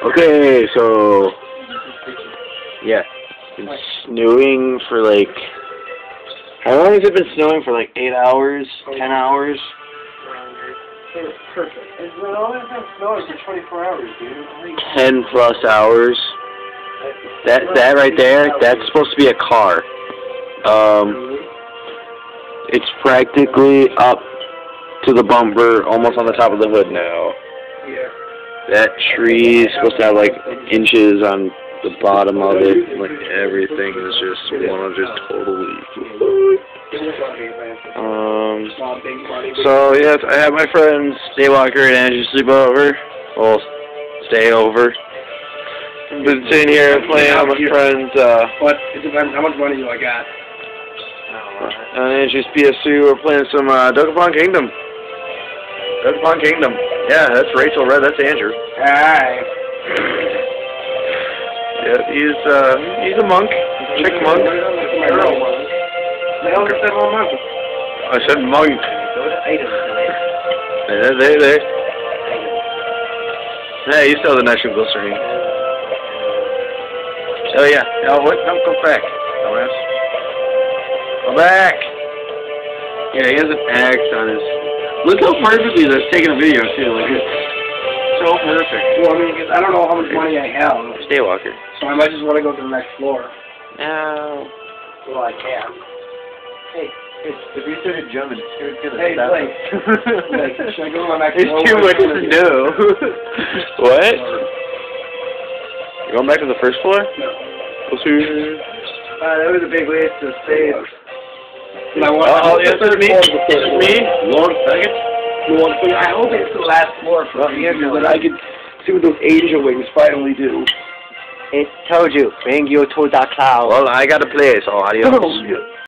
Okay, so yeah, it's snowing for like, how long has it been snowing for? Like 8 hours, 10 hours? It's perfect. It's only been snowing for 24 hours, dude. 10 plus hours. That right there, that's supposed to be a car. It's practically up to the bumper, almost on the top of the hood now. Yeah. That tree is supposed to have like inches on the bottom of it. Like everything is just 100 totally. So yes, I have my friends Daywalker and Andrew sleep over. Well, stay over. I've been sitting here playing with my friends. But it depends how much money do I got. On Andrew's PS2, we're playing some Dokapon Kingdom. Dokapon Kingdom. Yeah, that's Rachel Red. That's Andrew. Hi. Yeah, he's a monk, chick monk. They only said 1 month. I said monk. There. Hey, you still have the natural glycerine. Oh yeah. No, what? No, come back. Dumbass. Come back. Yeah, he has an axe on his. Look how perfectly that's taking a video too. Like it's so perfect. Well, I mean, because I don't know how much money I have. Daywalker. So I might just want to go to the next floor. No. Well, I can. Hey, if we started jumping, it's gonna Hey, stop. Blake. Blake, should I go to my next floor? There's too much to do. What? You going back to the first floor? No. That was a big waste of space. Yes, it's me. It's me. Lord Faggot. I hope it's the last floor for me, so that I can see what those angel wings finally do. It told you, Bangio told that cloud. Well, I gotta play, so adios.